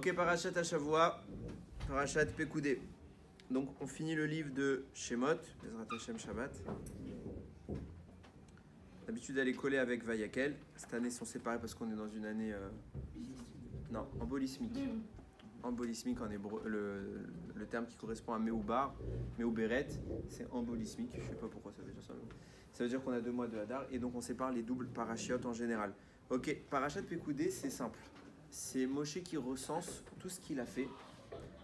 Ok, Parashat Hashavua, Parashat Pekoudé. Donc, on finit le livre de Shemot, Bezrat Hashem Shabbat. D'habitude, elle est collée avec Vayakel. Cette année, ils sont séparés parce qu'on est dans une année. Non, embolismique. Embolismique en hébreu. Le terme qui correspond à Meoubar, Meouberet, c'est embolismique. Je ne sais pas pourquoi ça veut dire ça. Ça veut dire qu'on a 2 mois de Hadar et donc on sépare les doubles parachiotes en général. Ok, Parashat Pekoudé, c'est simple. C'est Moshe qui recense tout ce qu'il a fait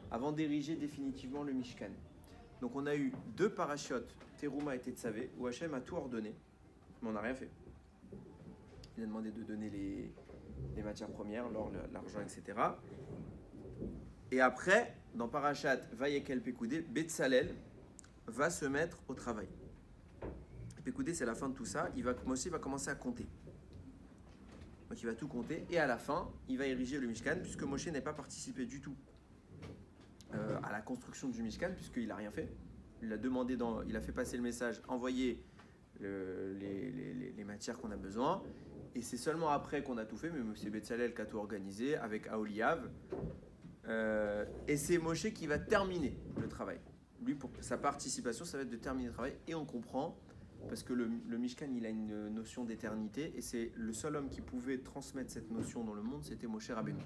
avant d'ériger définitivement le Mishkan. Donc on a eu 2 parachiotes, Teruma et Tetzavé, où Hachem a tout ordonné, mais on n'a rien fait. Il a demandé de donner les matières premières, l'or, l'argent, etc. Et après, dans Parashat Vayekel Pekoudé, Betzalel va se mettre au travail. Pekoudé, c'est la fin de tout ça. Moshe va commencer à compter. Donc il va tout compter et à la fin, il va ériger le Mishkan puisque Moshe n'a pas participé du tout à la construction du Mishkan puisqu'il n'a rien fait. Il a demandé, il a fait passer le message, envoyer les matières qu'on a besoin et c'est seulement après qu'on a tout fait, mais c'est Betzalel qui a tout organisé avec Aholiav et c'est Moshe qui va terminer le travail. Lui, pour sa participation, ça va être de terminer le travail et on comprend parce que le Mishkan, il a une notion d'éternité et c'est le seul homme qui pouvait transmettre cette notion dans le monde, c'était Moshe Rabbeinu.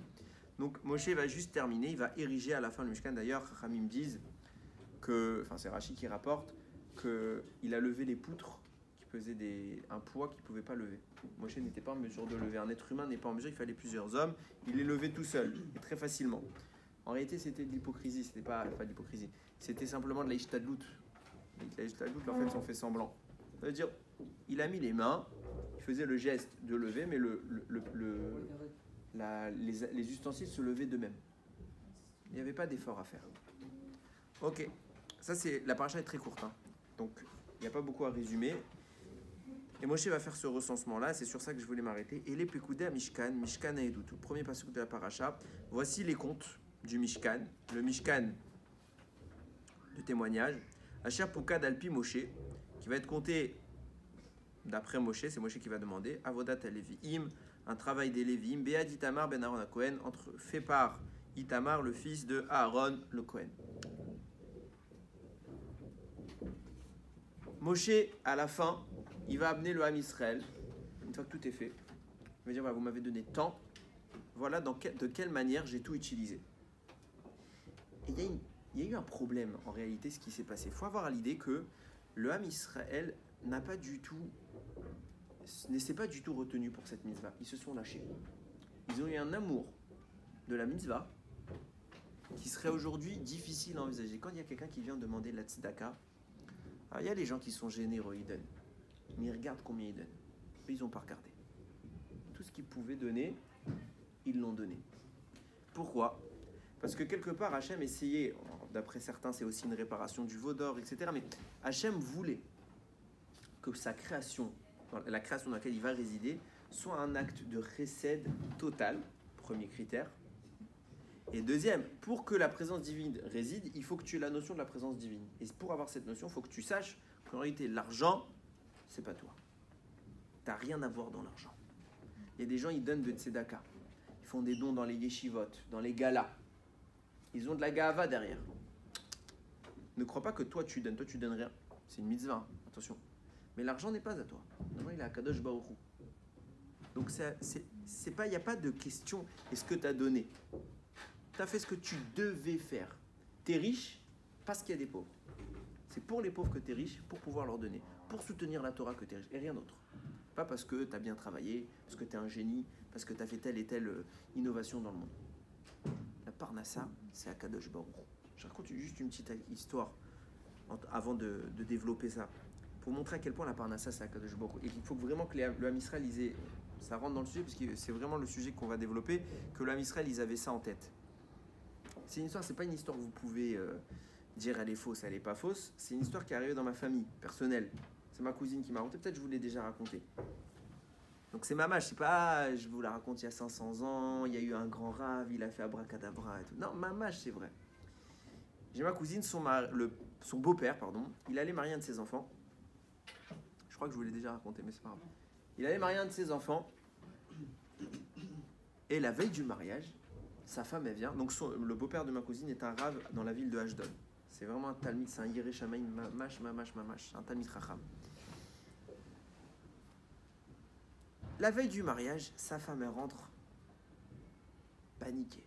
Donc Moshe va juste terminer, il va ériger à la fin le Mishkan. D'ailleurs, Ramim disent que, enfin c'est Rashi qui rapporte qu'il a levé les poutres qui pesaient un poids qu'il ne pouvait pas lever. Moshe n'était pas en mesure de lever, un être humain n'est pas en mesure, il fallait plusieurs hommes, il les levait tout seul et très facilement. En réalité, c'était de l'hypocrisie, c'était pas de l'hypocrisie, c'était simplement de la ishtadlout. La ishtadlout, en fait, on fait semblant. Ça veut dire, il a mis les mains, il faisait le geste de lever, mais les ustensiles se levaient d'eux-mêmes. Il n'y avait pas d'effort à faire. Ok, ça c'est la paracha est très courte, hein. Donc il n'y a pas beaucoup à résumer. Et Moshe va faire ce recensement-là, c'est sur ça que je voulais m'arrêter. Et les Pekoudé à Mishkan, Mishkan à Edoutou. Premier passage de la paracha. Voici les comptes du Mishkan, le Mishkan de témoignage. Asher Pukad Alpi Moshe, qui va être compté d'après Moshe, c'est Moshe qui va demander, Avodat Leviim, un travail des Léviim, Bead Itamar ben Aaron à Cohen, fait par Itamar, le fils de Aaron le Cohen. Moshe, à la fin, il va amener le Ham Israël, une fois que tout est fait, il va dire, voilà, vous m'avez donné tant, voilà de quelle manière j'ai tout utilisé. Et il y a eu un problème, en réalité, ce qui s'est passé. Il faut avoir à l'idée que le Ham Israël ne s'est pas du tout retenu pour cette mitzvah. Ils se sont lâchés. Ils ont eu un amour de la mitzvah qui serait aujourd'hui difficile à envisager. Quand il y a quelqu'un qui vient demander la tzedaka, alors il y a les gens qui sont généreux, ils donnent. Mais ils regardent combien ils donnent. Mais ils n'ont pas regardé. Tout ce qu'ils pouvaient donner, ils l'ont donné. Pourquoi ? Parce que quelque part, Hachem essayait, d'après certains, c'est aussi une réparation du veau d'or, etc. Mais Hachem voulait que sa création, la création dans laquelle il va résider, soit un acte de chesed total, premier critère. Et deuxième, pour que la présence divine réside, il faut que tu aies la notion de la présence divine. Et pour avoir cette notion, il faut que tu saches qu'en réalité, l'argent, c'est pas toi. Tu n'as rien à voir dans l'argent. Il y a des gens, ils donnent de tzedaka. Ils font des dons dans les yeshivot, dans les galas. Ils ont de la gahava derrière. Ne crois pas que toi tu donnes rien. C'est une mitzvah, hein. Attention. Mais l'argent n'est pas à toi. Non, il est à Kadosh Baruch Hu. Donc il n'y a pas de question. Est-ce que tu as donné ? Tu as fait ce que tu devais faire. Tu es riche parce qu'il y a des pauvres. C'est pour les pauvres que tu es riche, pour pouvoir leur donner. Pour soutenir la Torah que tu es riche. Et rien d'autre. Pas parce que tu as bien travaillé, parce que tu es un génie, parce que tu as fait telle et telle innovation dans le monde. La Parnassa, c'est à Kadosh Baruch Hu. Je raconte juste une petite histoire avant de développer ça. Pour montrer à quel point la Parnassa, c'est à Kadosh Baruch Hu. Et qu'il faut vraiment que le Ham Israël, ça rentre dans le sujet, parce que c'est vraiment le sujet qu'on va développer, que le Ham Israël, ils avaient ça en tête. C'est une histoire, c'est pas une histoire que vous pouvez dire elle est fausse, elle est pas fausse. C'est une histoire qui est arrivée dans ma famille, personnelle. C'est ma cousine qui m'a raconté, peut-être je vous l'ai déjà raconté. Donc c'est ma mâche, c'est pas je vous la raconte il y a 500 ans, il y a eu un grand rave, il a fait abracadabra et tout. Non, ma mâche, c'est vrai. J'ai ma cousine, son beau-père, il allait marier un de ses enfants. Je crois que je vous l'ai déjà raconté, mais c'est pas grave. Il allait marier un de ses enfants. Et la veille du mariage, sa femme, elle vient. Donc, le beau-père de ma cousine est un rave dans la ville de Ashdod. C'est vraiment un talmid, c'est un Yireh Shamayim, mamash, un talmid chacham. La veille du mariage, sa femme, elle rentre paniquée,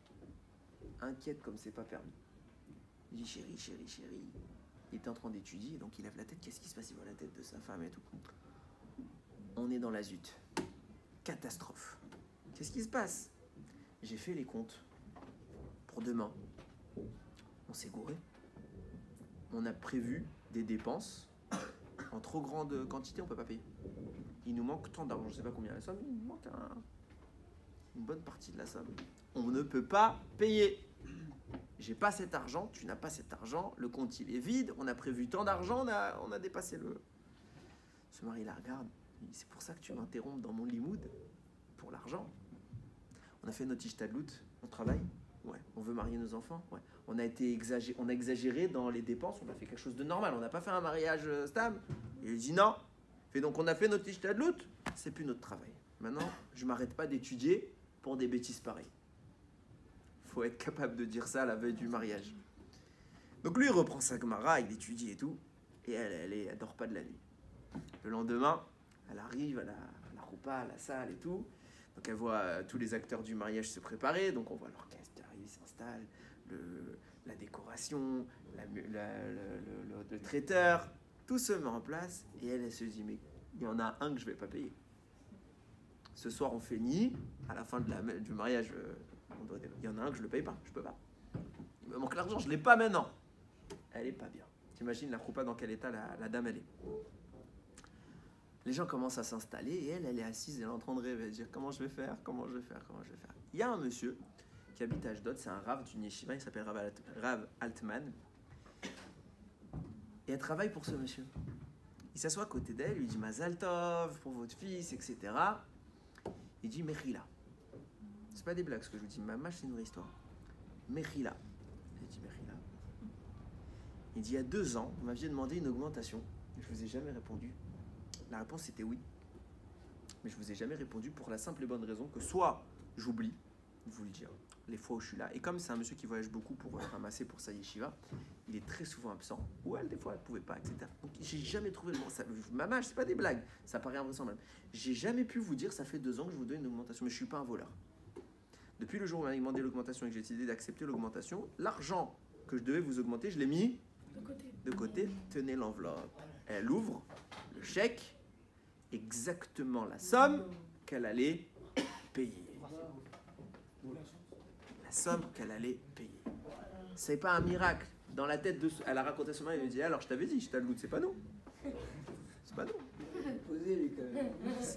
inquiète comme c'est pas permis. Il dit chérie. Il était en train d'étudier, donc il lève la tête. Qu'est-ce qui se passe? Il voit la tête de sa femme et tout. On est dans la zut. Catastrophe. Qu'est-ce qui se passe? J'ai fait les comptes pour demain. On s'est gouré. On a prévu des dépenses en trop grande quantité, on ne peut pas payer. Il nous manque tant d'argent, je ne sais pas combien la somme, il nous manque une bonne partie de la somme. On ne peut pas payer. J'ai pas cet argent, tu n'as pas cet argent, le compte il est vide, on a prévu tant d'argent, on a dépassé le... Ce mari la regarde, il dit, c'est pour ça que tu m'interrompes dans mon limoud, pour l'argent. On a fait notre ishtadlout, on travaille, ouais. On veut marier nos enfants, ouais. On a exagéré dans les dépenses, on a fait quelque chose de normal, on n'a pas fait un mariage stable. Il dit non, et donc on a fait notre ishtadlout, c'est plus notre travail. Maintenant, je m'arrête pas d'étudier pour des bêtises pareilles. Faut être capable de dire ça à la veille du mariage. Donc lui, il reprend sa Gemara, il étudie et tout, et elle dort pas de la nuit. Le lendemain, elle arrive à la roupa, à la salle et tout, donc elle voit tous les acteurs du mariage se préparer, donc on voit l'orchestre arriver, s'installe, la décoration, le traiteur, tout se met en place, et elle se dit, mais il y en a un que je vais pas payer. Ce soir, on fait ni, à la fin du mariage, il y en a un que je le paye pas, je peux pas. Il me manque l'argent, je l'ai pas maintenant. Elle est pas bien. T'imagines la roupa dans quel état la dame elle est. Les gens commencent à s'installer et elle est assise, elle est en train de rêver, dire comment je vais faire. Il y a un monsieur qui habite à Ashdod, c'est un rave d'une yeshiva, il s'appelle Rav Altman. Et elle travaille pour ce monsieur. Il s'assoit à côté d'elle, il lui dit Mazal Tov pour votre fils, etc. Il dit Mechila. C'est pas des blagues ce que je vous dis, Mamash, c'est une vraie histoire. Mechila. Il dit Mechila. Il dit il y a 2 ans, vous m'aviez demandé une augmentation. Je vous ai jamais répondu. La réponse était oui. Mais je vous ai jamais répondu pour la simple et bonne raison que soit j'oublie de vous le dire, les fois où je suis là. Et comme c'est un monsieur qui voyage beaucoup pour ramasser pour sa yeshiva, il est très souvent absent. Ou elle, des fois, elle pouvait pas, etc. Donc, j'ai jamais trouvé le moment. Maman, c'est pas des blagues. Ça paraît invraisemblable. J'ai jamais pu vous dire, ça fait 2 ans que je vous donne une augmentation. Mais je suis pas un voleur. Depuis le jour où on m'a demandé l'augmentation et que j'ai décidé d'accepter l'augmentation, l'argent que je devais vous augmenter, je l'ai mis de côté. Tenez l'enveloppe. Elle ouvre le chèque, exactement la somme qu'elle allait payer. La somme qu'elle allait payer. C'est pas un miracle. Dans la tête de... Elle a raconté ce moment, elle lui dit alors je t'avais dit, je t'ai le c'est pas nous. C'est pas nous.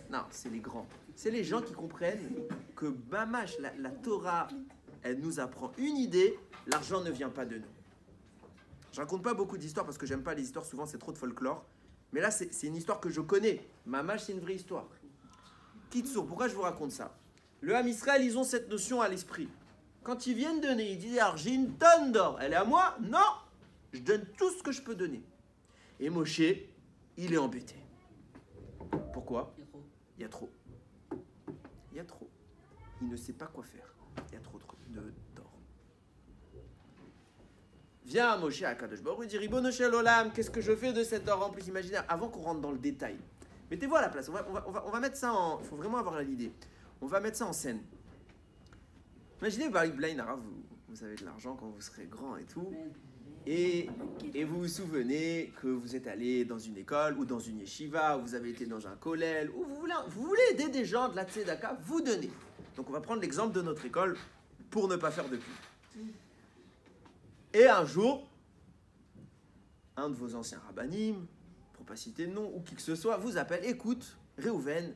Non, c'est les grands. C'est les gens qui comprennent que Bamash, la Torah, elle nous apprend une idée, l'argent ne vient pas de nous. Je raconte pas beaucoup d'histoires parce que j'aime pas les histoires, souvent c'est trop de folklore. Mais là, c'est une histoire que je connais. Mamash, c'est une vraie histoire. Kitsour, pourquoi je vous raconte ça? Le Ham Israël, ils ont cette notion à l'esprit. Quand ils viennent donner, ils disent alors j'ai une tonne d'or, elle est à moi? Non, je donne tout ce que je peux donner. Et Moshe, il est embêté. Pourquoi? Il y a trop. Il y a trop. Il ne sait pas quoi faire. Il y a trop d'or. Viens Moshe à Kadosh Baruch Hu, il dit Ribono shel olam, qu'est-ce que je fais de cet or rempli imaginaire? Avant qu'on rentre dans le détail, mettez-vous à la place. On va mettre ça en. Il faut vraiment avoir l'idée. On va mettre ça en scène. Imaginez, Blainara, vous avez de l'argent quand vous serez grand et tout. Et vous vous souvenez que vous êtes allé dans une école ou dans une yeshiva, ou vous avez été dans un kollel, ou vous voulez aider des gens de la tzedaka, vous donnez. Donc on va prendre l'exemple de notre école pour ne pas faire de pub. Et un jour, un de vos anciens rabbanim, pour ne pas citer de nom, ou qui que ce soit, vous appelle, écoute, Réhouven,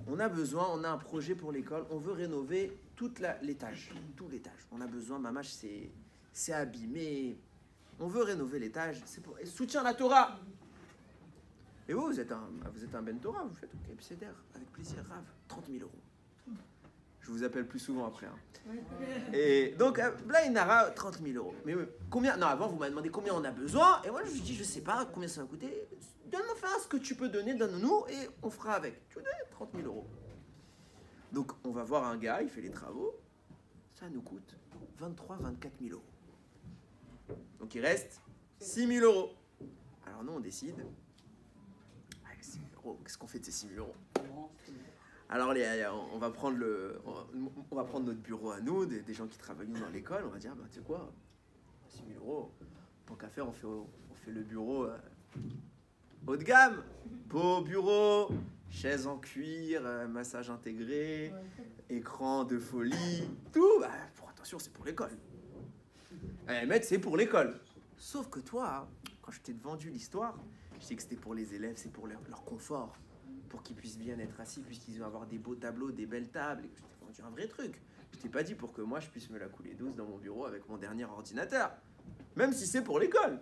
on a un projet pour l'école, on veut rénover tout l'étage. On a besoin, Mamash, c'est abîmé. On veut rénover l'étage, c'est pour soutien la Torah. Et vous êtes un Ben Torah, vous faites OK, Pséder, avec plaisir, Rav, 30 000 euros. Je vous appelle plus souvent après. Hein. Et donc, Blainara, 30 000 euros. Mais combien? Non, avant, vous m'avez demandé combien on a besoin. Et moi, je vous dis, je sais pas combien ça va coûter. Donne-nous ce que tu peux donner, donne-nous, et on fera avec. Tu veux donner 30 000 euros. Donc, on va voir un gars, il fait les travaux. ça nous coûte 23-24 000 euros. Donc il reste 6 000 euros. Alors nous, on décide, allez, 6 000 euros, qu'est-ce qu'on fait de ces 6 000 euros? Alors on va prendre notre bureau à nous, des gens qui travaillent dans l'école, on va dire, bah, tu sais quoi, 6 000 euros, tant qu'à faire, on fait le bureau haut de gamme, beau bureau, chaise en cuir, massage intégré, écran de folie, tout, bah, attention, c'est pour l'école. Mais c'est pour l'école. Sauf que toi, quand je t'ai vendu l'histoire, je sais que c'était pour les élèves, c'est pour leur confort, pour qu'ils puissent bien être assis, puisqu'ils vont avoir des beaux tableaux, des belles tables, et que je t'ai vendu un vrai truc. Je t'ai pas dit pour que moi je puisse me la couler douce dans mon bureau avec mon dernier ordinateur, même si c'est pour l'école.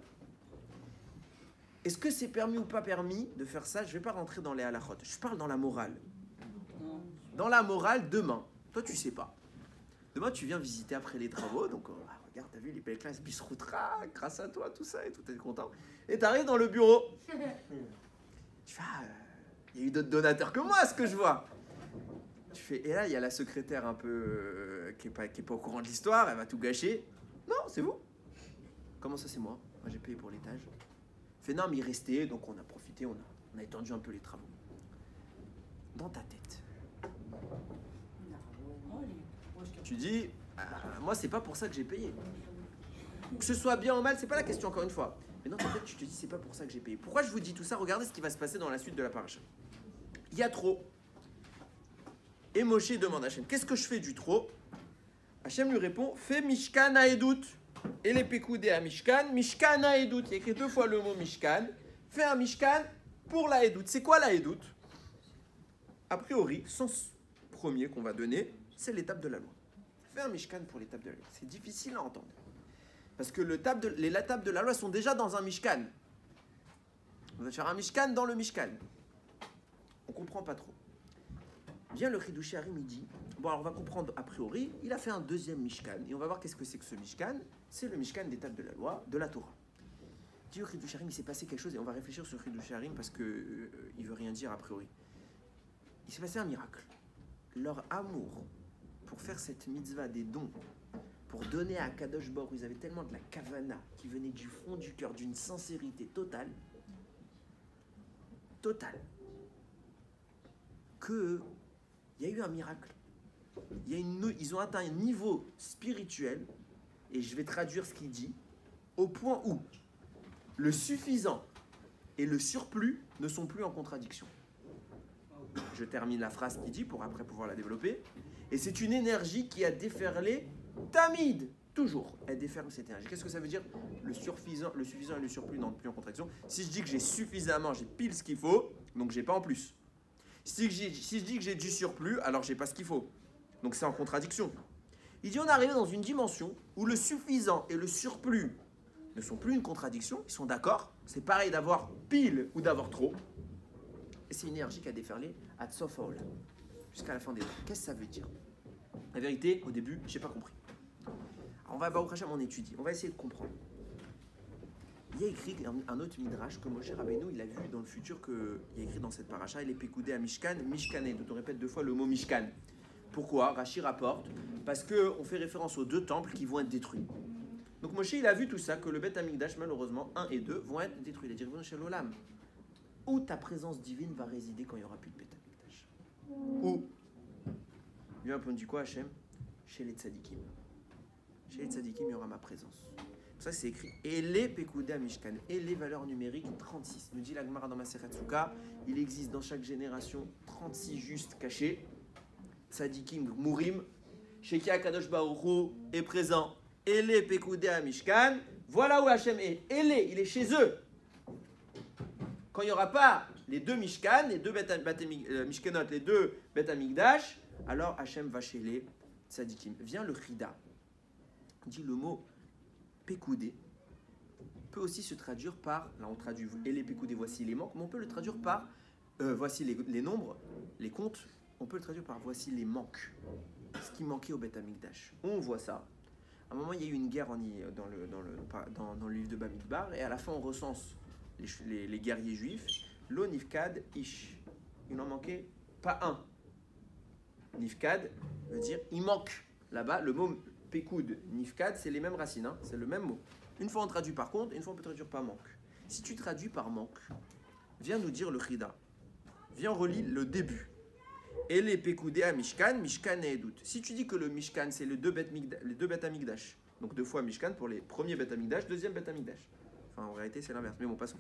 Est-ce que c'est permis ou pas permis de faire ça? Je vais pas rentrer dans les halachot, je parle dans la morale. Dans la morale, demain, toi tu sais pas. Demain tu viens visiter après les travaux, donc regarde, t'as vu les belles classes Bisroutra, grâce à toi, tout ça, et tout, t'es content. Et t'arrives dans le bureau. Tu fais, il y a eu d'autres donateurs que moi, ce que je vois. Tu fais, et là, il y a la secrétaire un peu qui est pas au courant de l'histoire, elle va tout gâcher. Non, c'est vous. Comment ça, c'est moi? Moi, j'ai payé pour l'étage. Fait, non, mais il restait, donc on a profité, on a étendu un peu les travaux. Dans ta tête, tu dis, moi, c'est pas pour ça que j'ai payé. Que ce soit bien ou mal, c'est pas la question, encore une fois. Mais dans ta tête, tu te dis, c'est pas pour ça que j'ai payé. Pourquoi je vous dis tout ça? Regardez ce qui va se passer dans la suite de la paracha. Il y a trop. Et Moshe demande à Hachem, qu'est-ce que je fais du trop? Hachem lui répond, fais Mishkan Haedut. Et les Pekoudé à Mishkan, Mishkan Haedut. Il y a écrit 2 fois le mot Mishkan. Fais un Mishkan pour la Haedut. C'est quoi la Haedut? A priori, sens premier qu'on va donner, c'est l'étape de la loi. Fais un Mishkan pour l'étape de la loi. C'est difficile à entendre. Parce que les tables de la loi sont déjà dans un Mishkan. On va faire un Mishkan dans le Mishkan. On ne comprend pas trop. Vient le Chidush Harim, il dit, bon alors on va comprendre a priori, il a fait un deuxième Mishkan, et on va voir qu'est-ce que c'est que ce Mishkan. C'est le Mishkan des tables de la loi, de la Torah. Dit le Chidush Harim, il s'est passé quelque chose, et on va réfléchir sur le Chidush Harim parce qu'il ne veut rien dire a priori. Il s'est passé un miracle. Leur amour pour faire cette mitzvah des dons, pour donner à Kadosh Baruch Hu, ils avaient tellement de la kavana qui venait du fond du cœur, d'une sincérité totale, que il y a eu un miracle. Ils ont atteint un niveau spirituel, et je vais traduire ce qu'il dit, au point où le suffisant et le surplus ne sont plus en contradiction. Je termine la phrase qu'il dit pour après pouvoir la développer. Et c'est une énergie qui a déferlé tamid, toujours. Elle déferle cette énergie. Qu'est-ce que ça veut dire? Le suffisant et le surplus n'entrent plus en contradiction. Si je dis que j'ai suffisamment, j'ai pile ce qu'il faut, donc j'ai pas en plus. Si je dis que j'ai du surplus, alors j'ai pas ce qu'il faut. Donc c'est en contradiction. Il dit on est arrivé dans une dimension où le suffisant et le surplus ne sont plus une contradiction, ils sont d'accord. C'est pareil d'avoir pile ou d'avoir trop. Et c'est une énergie qui a déferlé à Tsof Haolam, jusqu'à la fin des temps. Qu'est-ce que ça veut dire? La vérité, au début, j'ai pas compris. Alors on va Baruch Hashem, on étudie, on va essayer de comprendre. Il y a écrit un autre midrash que Moshe Rabbeinu, il a vu dans le futur, il y a écrit dans cette paracha, il est pécoudé à Mishkan, Mishkané. Donc on répète 2 fois le mot Mishkan. Pourquoi? Rashi rapporte, parce qu'on fait référence aux 2 temples qui vont être détruits. Donc Moshe, il a vu tout ça, que le Beth Amikdash, malheureusement, 1 et 2, vont être détruits. Il a dit, Rivon Shel Olam, où ta présence divine va résider quand il n'y aura plus de Beth Amikdash? Où? Lui un peu dit quoi, Hachem? Chez les tzadikim. Chez les tzadikim, il y aura ma présence. Ça, c'est écrit. Et les Pekoudé Mishkan. Et les valeurs numériques, 36. Nous dit la Gemara dans Masechet Souka, il existe dans chaque génération 36 justes cachés. Tzadikim Mourim. Sheki HaKadosh Baruch Hu est présent. Et les Pekoudé Mishkan. Voilà où Hachem est. Et il est chez eux. Quand il n'y aura pas les 2 Mishkan, les 2 Mishkanot, les 2 Beth Amikdash, alors Hachem va chez les Tzadikim. Vient le Chida. On dit le mot Pekoudé peut aussi se traduire par, là on traduit et les Pekoudé, voici les manques, mais on peut le traduire par voici les nombres, les comptes, on peut le traduire par voici les manques, ce qui manquait au Beth Amikdash. On voit ça. À un moment, il y a eu une guerre dans le livre de Bamidbar, et à la fin, on recense les guerriers juifs. Lo Nifkad Ish. Il n'en manquait pas un. Nifkad veut dire il manque. Là-bas, le mot Pekoud, Nifkad, c'est les mêmes racines, hein, c'est le même mot. Une fois on traduit par contre, une fois on peut traduire par manque. Si tu traduis par manque, viens nous dire le Chida. Viens relis le début. Et les Pekoudé à Mishkan, Mishkan et Edout. Si tu dis que le Mishkan, c'est les deux bêtes Amigdash, donc 2 fois Mishkan pour les premiers bêtes Amigdash, deuxième bête Amigdash. Enfin, en réalité, c'est l'inverse, mais bon, passons.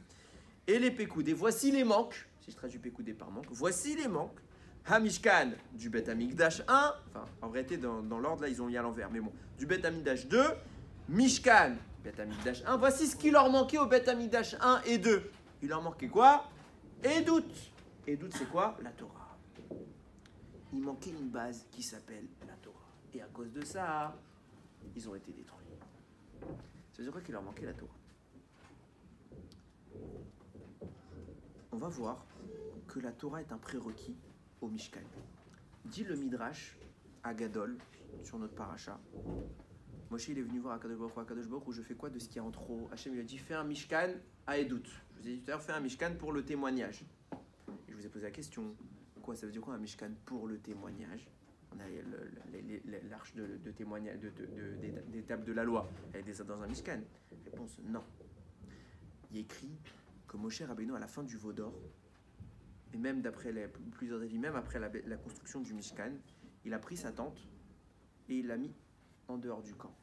Et les Pekoudé, voici les manques. Si je traduis Pekoudé par manque, voici les manques. Hamishkan du Beth Amikdash 1, enfin en réalité dans l'ordre là ils ont mis à l'envers, mais bon, du Beth Amikdash 2, Mishkan, Beth Amikdash 1, voici ce qui leur manquait au Beth Amikdash 1 et 2. Il leur manquait quoi? Edout. Edout c'est quoi? La Torah. Il manquait une base qui s'appelle la Torah. Et à cause de ça, ils ont été détruits. Ça veut dire quoi qu'il leur manquait la Torah? On va voir que la Torah est un prérequis au Mishkan. Dit le Midrash à Gadol, sur notre paracha. Moshe il est venu voir Akadosh Baruch Hu, je fais quoi de ce qu'il y a en trop? Hachem lui a dit fais un Mishkan à Edout. Je vous ai dit tout à l'heure, fais un Mishkan pour le témoignage. Et je vous ai posé la question, quoi ça veut dire quoi un Mishkan pour le témoignage? On a l'arche de témoignage, des tables de la loi, elle est dans un Mishkan. Réponse non. Il est écrit que Moshe Rabbeinu à la fin du Vaudor, et même d'après plusieurs avis, même après la construction du Mishkan, il a pris sa tente et il l'a mis en dehors du camp.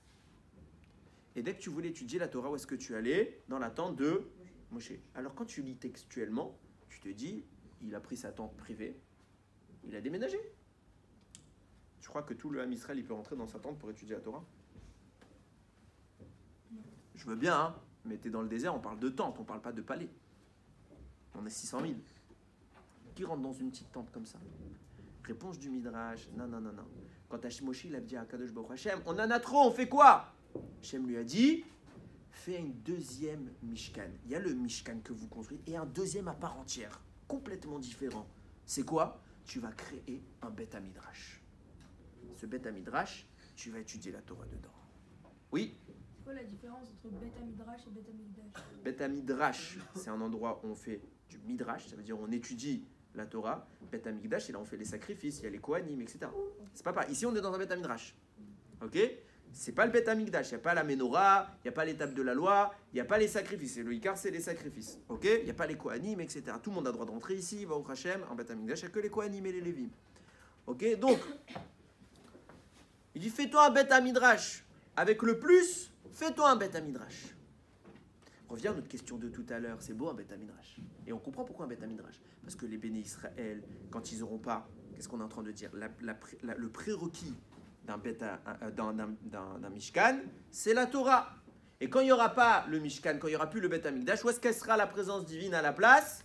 Et dès que tu voulais étudier la Torah, où est-ce que tu allais? Dans la tente de Moshe. Alors quand tu lis textuellement, tu te dis, il a pris sa tente privée, il a déménagé. Tu crois que tout le Ham Israël, il peut rentrer dans sa tente pour étudier la Torah? Je veux bien, hein, mais t'es dans le désert, on parle de tente, on parle pas de palais. On est 600 000. Qui rentre dans une petite tente comme ça? Réponse du Midrash, non. Quand Moshe il a dit à Kadosh Baruch Hashem, on en a trop, on fait quoi? Hashem lui a dit, fais une deuxième Mishkan. Il y a le Mishkan que vous construisez et un deuxième à part entière, complètement différent. C'est quoi? Tu vas créer un Beth Midrash. Ce Beth Midrash, tu vas étudier la Torah dedans. Oui? C'est quoi la différence entre Beth Midrash et Beth Amikdash? Beth Midrash, c'est un endroit où on fait du Midrash, ça veut dire on étudie la Torah. Beth Amikdash, et là on fait les sacrifices, il y a les Kohanim, etc. C'est pas pareil. Ici on est dans un Beth Midrash. Ok? C'est pas le Beth Amikdash, il n'y a pas la Menorah, il n'y a pas l'étape de la loi, il n'y a pas les sacrifices. Et le Icar, c'est les sacrifices. Ok? Il n'y a pas les Kohanim, etc. Tout le monde a le droit de rentrer ici, Baruch Hashem, en Beth Amikdash, il n'y a que les Kohanim et les Lévim. Ok? Donc, il dit fais-toi un Beth Midrash. Avec le plus, fais-toi un Beth Midrash. Revient à notre question de tout à l'heure, c'est beau un Beth Midrash. Et on comprend pourquoi un Beth Midrash. Parce que les béné Israël, quand ils n'auront pas, qu'est-ce qu'on est en train de dire? Le prérequis d'un Mishkan, c'est la Torah. Et quand il n'y aura pas le Mishkan, quand il n'y aura plus le Beth Amikdash, où est-ce qu'elle sera la présence divine à la place?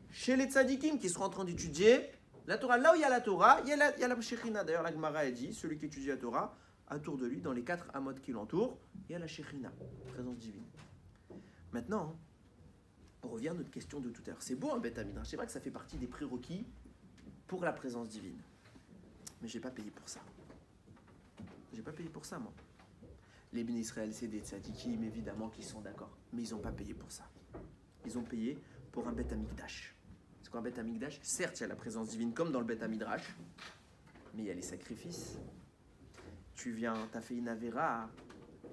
Chez les tzadikim qui seront en train d'étudier la Torah. Là où il y a la Torah, il y a la Shekhinah. D'ailleurs, la Gemara a dit, celui qui étudie la Torah, autour de lui, dans les 4 amot qui l'entourent, il y a la Shekhinah, présence divine. Maintenant, on revient à notre question de tout à l'heure. C'est beau un Beth Midrash, c'est vrai que ça fait partie des prérequis pour la présence divine. Mais je n'ai pas payé pour ça. Je n'ai pas payé pour ça, moi. Les béné Israël, c'est des tzadikim, évidemment, qui sont d'accord. Mais ils n'ont pas payé pour ça. Ils ont payé pour un Beth Amikdash. Parce qu'un Beth Amikdash, certes, il y a la présence divine comme dans le Beth Midrash, mais il y a les sacrifices. Tu viens, tu as fait une avéra,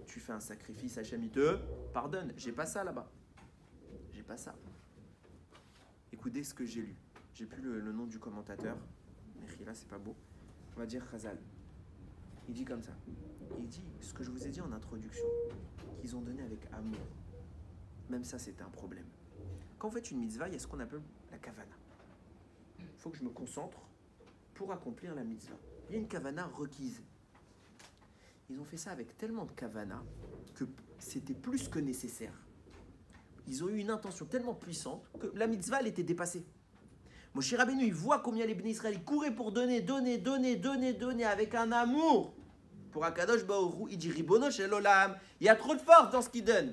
tu fais un sacrifice, Hachem il te pardonne. J'ai pas ça là-bas. J'ai pas ça. Écoutez ce que j'ai lu. J'ai plus le nom du commentateur. Mais là, c'est pas beau. On va dire Chazal. Il dit comme ça. Il dit ce que je vous ai dit en introduction, qu'ils ont donné avec amour. Même ça, c'était un problème. Quand vous faites une mitzvah, il y a ce qu'on appelle la kavana. Il faut que je me concentre pour accomplir la mitzvah. Il y a une kavana requise. Ils ont fait ça avec tellement de kavana que c'était plus que nécessaire. Ils ont eu une intention tellement puissante que la mitzvah, elle était dépassée. Moshe Rabbeinu, il voit combien les béné Israël couraient pour donner avec un amour. Pour Akadosh Baruch Hu, il dit Ribono shel olam. Il y a trop de force dans ce qu'il donne.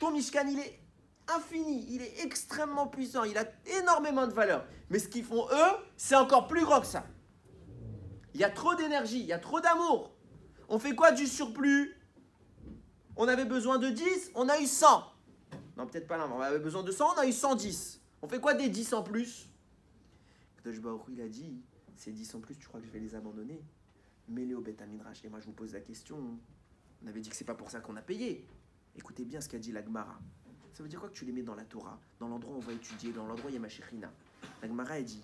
Ton Mishkan, il est infini, il est extrêmement puissant, il a énormément de valeur. Mais ce qu'ils font eux, c'est encore plus grand que ça. Il y a trop d'énergie, il y a trop d'amour. On fait quoi du surplus? On avait besoin de 10, on a eu 100. Non, peut-être pas là, on avait besoin de 100, on a eu 110. On fait quoi des 10 en plus? Akadosh Baruch Hu, il a dit, ces 10 en plus, tu crois que je vais les abandonner? mets-les au Beth Midrash. Et moi, je vous pose la question. On avait dit que c'est pas pour ça qu'on a payé. Écoutez bien ce qu'a dit la Gemara. Ça veut dire quoi que tu les mets dans la Torah, dans l'endroit où on va étudier, dans l'endroit où il y a ma Shekhinah. La Gemara, elle dit,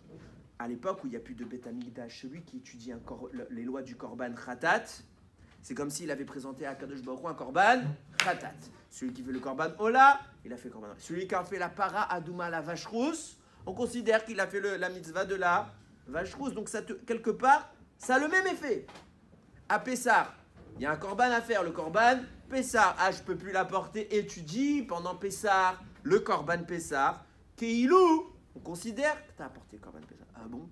à l'époque où il n'y a plus de Beth Amikdash, celui qui étudie les lois du Korban Khatat, c'est comme s'il avait présenté à Kadosh Baruch Hu un Korban Khatat. Celui qui fait le Korban Ola, il a fait le Korban Ola. Celui qui a fait la Para Adouma, la vache rousse, on considère qu'il a fait la mitzvah de la vache rousse. Donc quelque part, ça a le même effet. À Pessah, il y a un Korban à faire, le Korban Pessah. Ah, je ne peux plus l'apporter. Étudie pendant Pessah, le Korban Pessah. Keilou, on considère que tu as apporté le Korban Pessah. Ah bon?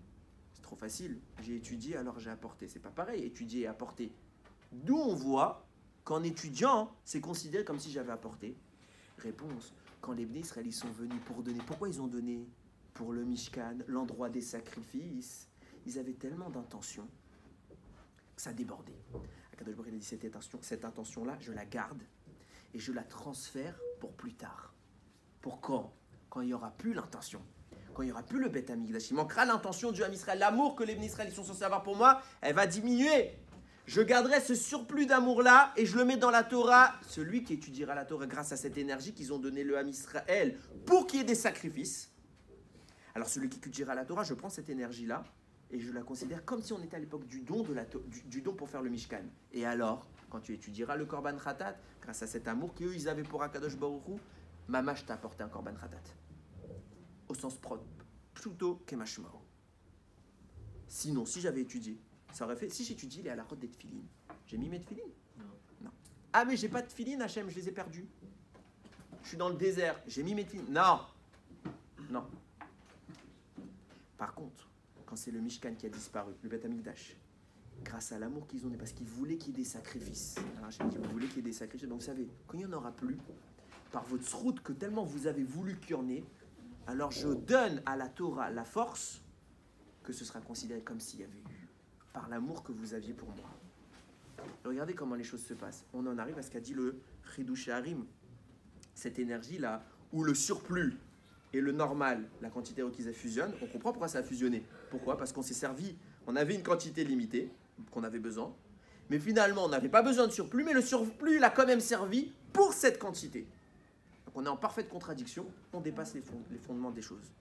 C'est trop facile. J'ai étudié, alors j'ai apporté. C'est pas pareil, étudier et apporter. D'où on voit qu'en étudiant, c'est considéré comme si j'avais apporté. Réponse, quand les Bnei Israël sont venus pour donner, pourquoi ils ont donné? Pour le Mishkan, l'endroit des sacrifices. Ils avaient tellement d'intention que ça débordait. Akadosh Baruch Hu a dit cette intention-là, je la garde et je la transfère pour plus tard. Pour quand? Quand il n'y aura plus l'intention. Quand il n'y aura plus le Beth Amikdash. Il manquera l'intention du Ham Israël. L'amour que les Bnei Israël sont censés avoir pour moi, elle va diminuer. Je garderai ce surplus d'amour-là et je le mets dans la Torah. Celui qui étudiera la Torah grâce à cette énergie qu'ils ont donnée le Ham Israël pour qu'il y ait des sacrifices. Alors celui qui étudiera la Torah, je prends cette énergie-là et je la considère comme si on était à l'époque du don, du don pour faire le Mishkan. Et alors, quand tu étudieras le Korban Khatat, grâce à cet amour qu'eux ils avaient pour Akadosh Baruch Hu, Mamash t'a apporté un Korban Khatat. Au sens propre, plutôt qu'Emashmao. Sinon, si j'avais étudié, ça aurait fait. Si j'étudie, il est à la route des tefilines. J'ai mis mes tefilines? Non. Ah, mais j'ai pas de tefilines, Hachem, je les ai perdus. Je suis dans le désert, j'ai mis mes tefilines. Non. Non. Par contre, quand c'est le Mishkan qui a disparu, le Beth Amikdash, grâce à l'amour qu'ils ont, parce qu'ils voulaient qu'il y ait des sacrifices. Alors Hachem dit, vous voulez qu'il y ait des sacrifices, donc vous savez, quand il n'y en aura plus, par votre route que tellement vous avez voulu qu'il y en ait, alors je donne à la Torah la force que ce sera considéré comme s'il y avait eu, par l'amour que vous aviez pour moi. Et regardez comment les choses se passent. On en arrive à ce qu'a dit le Chidush Harim, cette énergie-là, où le surplus et le normal, la quantité requise, fusionnent. On comprend pourquoi ça a fusionné. Pourquoi? Parce qu'on s'est servi, on avait une quantité limitée qu'on avait besoin, mais finalement on n'avait pas besoin de surplus, mais le surplus l'a quand même servi pour cette quantité. Donc on est en parfaite contradiction, on dépasse les fondements des choses.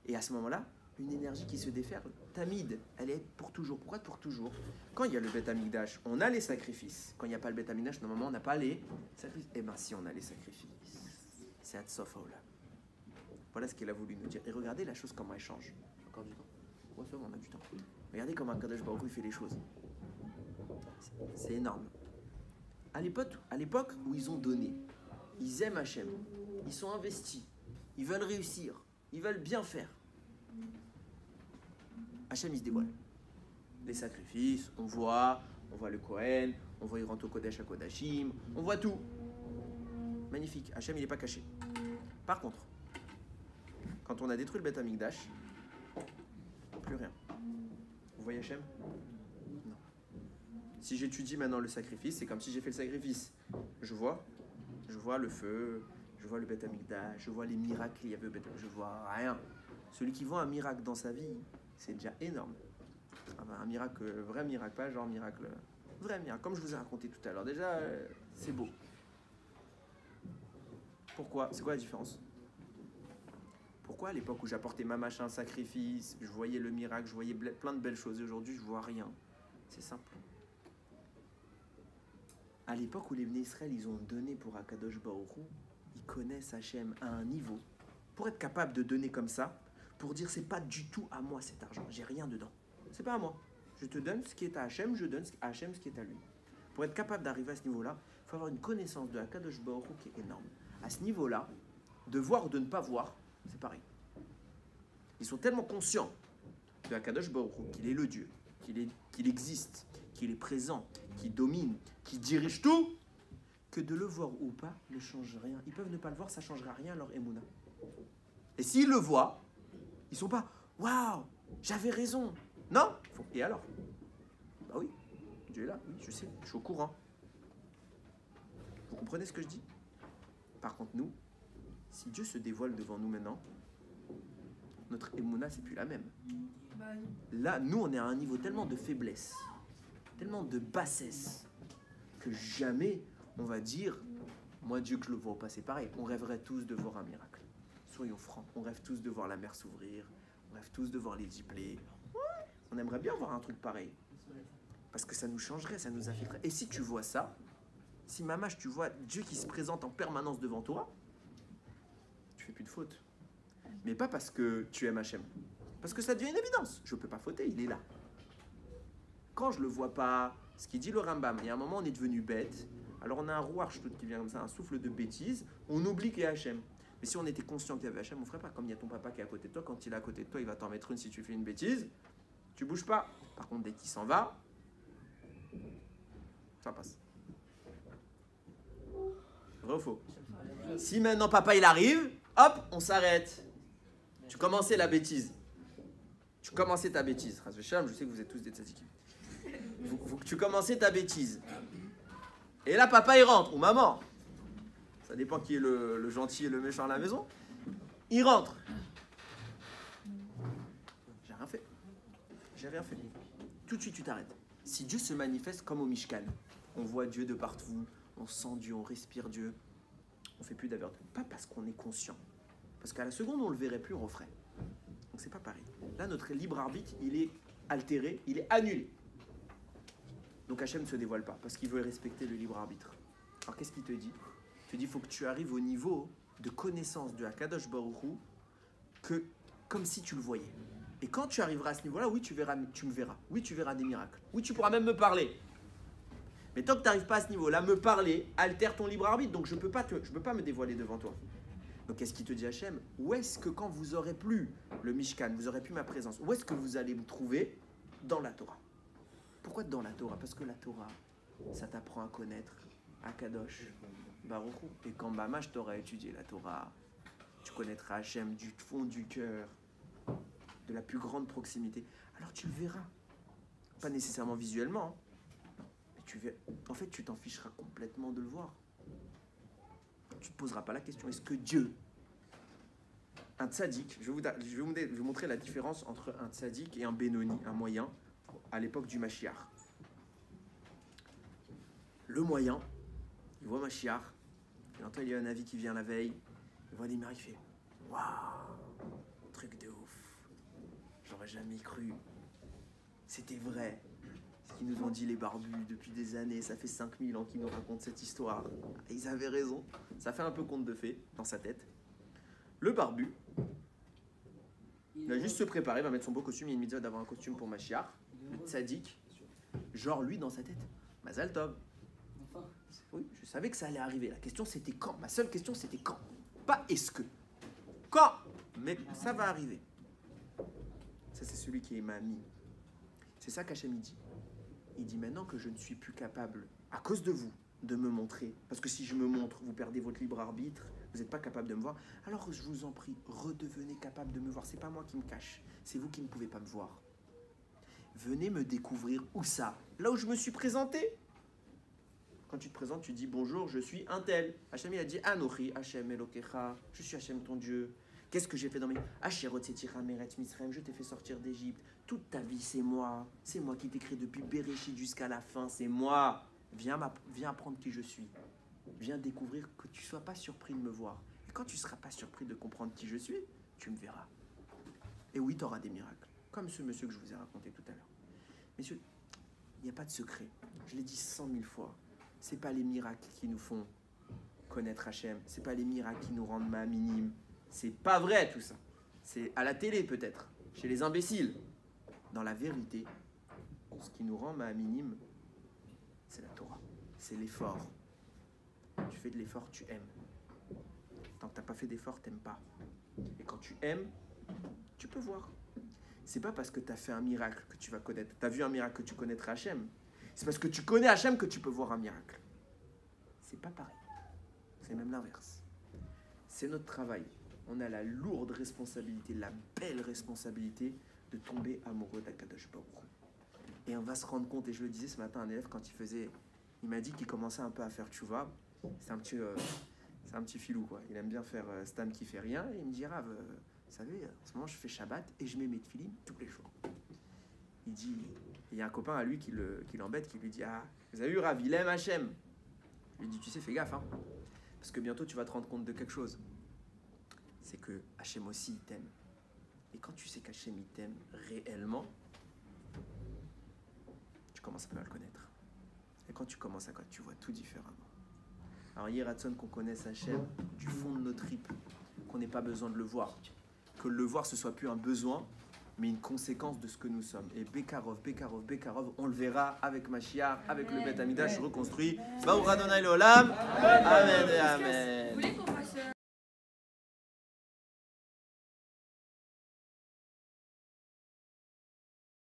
Et à ce moment-là, une énergie qui se déferle, tamide, elle est pour toujours. Pourquoi pour toujours? Quand il y a le Beth Amikdash, on a les sacrifices. Quand il n'y a pas le Beth Amikdash, normalement on n'a pas les sacrifices. Eh bien si on a les sacrifices, c'est Hatsof Haolam. Voilà ce qu'elle a voulu nous dire. Et regardez la chose comment elle change. Encore du temps. Ouais, ça, on a du temps. Regardez comment Kadosh Baruch Hu fait les choses. C'est énorme. À l'époque où ils ont donné, ils aiment Hachem, ils sont investis, ils veulent réussir, ils veulent bien faire. Hachem, il se dévoile. Les sacrifices, on voit le Kohen, on voit il rentre au Kodesh à Kodashim, on voit tout. Magnifique. Hachem, il n'est pas caché. Par contre, quand on a détruit le Beth Amikdash, plus rien. Vous voyez Hachem? Non. Si j'étudie maintenant le sacrifice, c'est comme si j'ai fait le sacrifice. Je vois le feu, je vois le Beth Amikdash, je vois les miracles qu'il y avait au Beth Amikdash, je vois rien. Celui qui voit un miracle dans sa vie, c'est déjà énorme. Un miracle, vrai miracle, pas genre miracle, vrai miracle, comme je vous ai raconté tout à l'heure. Déjà, c'est beau. Pourquoi? C'est quoi la différence? Pourquoi à l'époque où j'apportais ma machin sacrifice, je voyais le miracle, je voyais plein de belles choses, et aujourd'hui je vois rien? C'est simple. À l'époque où les Bnei Israël ils ont donné pour Akadosh Baruch Hu, ils connaissent Hachem à un niveau pour être capable de donner comme ça, pour dire c'est pas du tout à moi cet argent, j'ai rien dedans, c'est pas à moi. Je te donne ce qui est à Hachem, je donne à Hachem ce qui est à lui. Pour être capable d'arriver à ce niveau-là, il faut avoir une connaissance de Akadosh Baruch Hu qui est énorme. À ce niveau-là, de voir ou de ne pas voir, c'est pareil. Ils sont tellement conscients de Akadosh Baruch Hu, qu'il est le Dieu, qu'il existe, qu'il est présent, qu'il domine, qu'il dirige tout, que de le voir ou pas ne change rien. Ils peuvent ne pas le voir, ça ne changera rien à leur émouna. Et s'ils le voient, ils ne sont pas « Waouh, j'avais raison !» Non. Et alors? Bah oui, Dieu est là, oui, je sais, je suis au courant. Vous comprenez ce que je dis? Par contre, nous, si Dieu se dévoile devant nous maintenant, notre émouna, c'est plus la même. Là, nous, on est à un niveau tellement de faiblesse, tellement de bassesse, que jamais on va dire, moi Dieu que je le vois pas, c'est pareil. On rêverait tous de voir un miracle. Soyons francs, on rêve tous de voir la mer s'ouvrir, on rêve tous de voir les 10 plaies. On aimerait bien voir un truc pareil. Parce que ça nous changerait, ça nous affecterait. Et si tu vois ça, si mamache, tu vois Dieu qui se présente en permanence devant toi, tu fais plus de faute. Mais pas parce que tu aimes Hachem. Parce que ça devient une évidence. Je ne peux pas fauter, il est là. Quand je ne le vois pas, ce qu'il dit le Rambam, il y a un moment on est devenu bête, alors on a un rouarch qui vient comme ça, un souffle de bêtise, on oublie qu'il y a Hachem. Mais si on était conscient qu'il y avait Hachem, on ne ferait pas. Comme il y a ton papa qui est à côté de toi, quand il est à côté de toi, il va t'en mettre une si tu fais une bêtise, tu bouges pas. Par contre, dès qu'il s'en va, ça passe. Vrai ou faux? Si maintenant papa il arrive, hop, on s'arrête. Tu commençais la bêtise. Tu commençais ta bêtise. Je sais que vous êtes tous des tzadikim. Tu commençais ta bêtise. Et là, papa, il rentre, ou maman. Ça dépend qui est le gentil et le méchant à la maison. Il rentre. J'ai rien fait. J'ai rien fait. Tout de suite, tu t'arrêtes. Si Dieu se manifeste comme au Mishkan, on voit Dieu de partout, on sent Dieu, on respire Dieu, on fait plus d'avertissement. Pas parce qu'on est conscient. Parce qu'à la seconde, on ne le verrait plus, on referait. Donc c'est pas pareil. Là, notre libre arbitre, il est altéré, il est annulé. Donc Hachem ne se dévoile pas, parce qu'il veut respecter le libre arbitre. Alors qu'est-ce qu'il te dit? Il te dit, il faut que tu arrives au niveau de connaissance de Akadosh Baruch Hu, que comme si tu le voyais. Et quand tu arriveras à ce niveau-là, oui, tu me verras. Oui, tu verras des miracles. Oui, tu pourras même me parler. Mais tant que tu n'arrives pas à ce niveau-là, me parler altère ton libre arbitre. Donc je peux pas me dévoiler devant toi. Donc qu'est-ce qu'il te dit Hachem? Où est-ce que quand vous aurez plus le Mishkan, vous aurez plus ma présence, où est-ce que vous allez me trouver? Dans la Torah. Pourquoi dans la Torah? Parce que la Torah, ça t'apprend à connaître Akadosh Baruch Hu. Et quand Mamash t'auras étudié la Torah, tu connaîtras Hachem du fond du cœur, de la plus grande proximité. Alors tu le verras. Pas nécessairement visuellement, hein. Mais tu verras. En fait, tu t'en ficheras complètement de le voir. Tu ne te poseras pas la question, est-ce que Dieu, un tzaddik, je vais vous montrer la différence entre un tzaddik et un Benoni, un moyen, à l'époque du Mashiach. Le moyen, il voit Mashiach, il entend il y a un avis qui vient la veille, il voit des miracles, il fait « Waouh, truc de ouf, j'aurais jamais cru, c'était vrai. » Ce qu'ils nous ont dit les barbus depuis des années, ça fait 5000 ans qu'ils nous racontent cette histoire. Et ils avaient raison, ça fait un peu conte de fées dans sa tête. Le barbu, il va juste se préparer, il va mettre son beau costume, il y a une mitzvah d'avoir un costume pour Mashiach. Le tzaddik, genre lui dans sa tête, Mazal Tov. Oui, je savais que ça allait arriver. La question c'était quand. Ma seule question c'était quand. Pas est-ce que. Quand. Mais ça va arriver. Ça c'est celui qui est mamie. C'est ça qu'Hachem dit. Il dit maintenant que je ne suis plus capable, à cause de vous, de me montrer. Parce que si je me montre, vous perdez votre libre arbitre, vous n'êtes pas capable de me voir. Alors je vous en prie, redevenez capable de me voir. C'est pas moi qui me cache, c'est vous qui ne pouvez pas me voir. Venez me découvrir où ça? Là où je me suis présenté. Quand tu te présentes, tu dis bonjour, je suis un tel. Hachem il a dit Anochi, Hachem Elokecha, je suis Hachem ton Dieu. Qu'est-ce que j'ai fait dans mes... Hacherot Setira Meret Misraim, je t'ai fait sortir d'Égypte. Toute ta vie, c'est moi. C'est moi qui t'ai créé depuis Bereshit jusqu'à la fin. C'est moi. Viens apprendre qui je suis. Viens découvrir que tu ne sois pas surpris de me voir. Et quand tu ne seras pas surpris de comprendre qui je suis, tu me verras. Et oui, tu auras des miracles. Comme ce monsieur que je vous ai raconté tout à l'heure. Messieurs, il n'y a pas de secret. Je l'ai dit 100 000 fois. Ce n'est pas les miracles qui nous font connaître Hachem. Ce n'est pas les miracles qui nous rendent minimes. C'est pas vrai tout ça. C'est à la télé peut-être, chez les imbéciles. Dans la vérité, ce qui nous rend minime, c'est la Torah. C'est l'effort. Tu fais de l'effort, tu aimes. Tant que tu n'as pas fait d'effort, tu n'aimes pas. Et quand tu aimes, tu peux voir. C'est pas parce que tu as fait un miracle que tu vas connaître. Tu as vu un miracle que tu connaîtras Hachem. C'est parce que tu connais Hachem que tu peux voir un miracle. C'est pas pareil. C'est même l'inverse. C'est notre travail. On a la lourde responsabilité, la belle responsabilité de tomber amoureux d'Akadosh Baruch Hu. Et on va se rendre compte, et je le disais ce matin à un élève quand il m'a dit qu'il commençait un peu à faire tchouva. C'est un petit filou, quoi. Il aime bien faire Stam qui fait rien. Et il me dit, Rav, vous savez, en ce moment je fais Shabbat et je mets mes tefilines tous les jours. Il dit, il y a un copain à lui qui l'embête, qui lui dit ah, vous avez vu Rav, il aime Hachem. Il lui dit tu sais, fais gaffe, hein, parce que bientôt tu vas te rendre compte de quelque chose. C'est que Hachem aussi il t'aime. Et quand tu sais qu'Hachem il t'aime réellement, tu commences un peu à le connaître. Et quand tu commences à quoi, tu vois tout différemment. Alors Yeratzon qu'on connaisse Hachem du fond de nos tripes, qu'on n'ait pas besoin de le voir, que le voir ce soit plus un besoin, mais une conséquence de ce que nous sommes. Et Bekarov, on le verra avec Mashiach, avec le Beth Amidash reconstruit. Baruch Adonai Leolam. Amen et Amen. Vous voulez qu'on fasse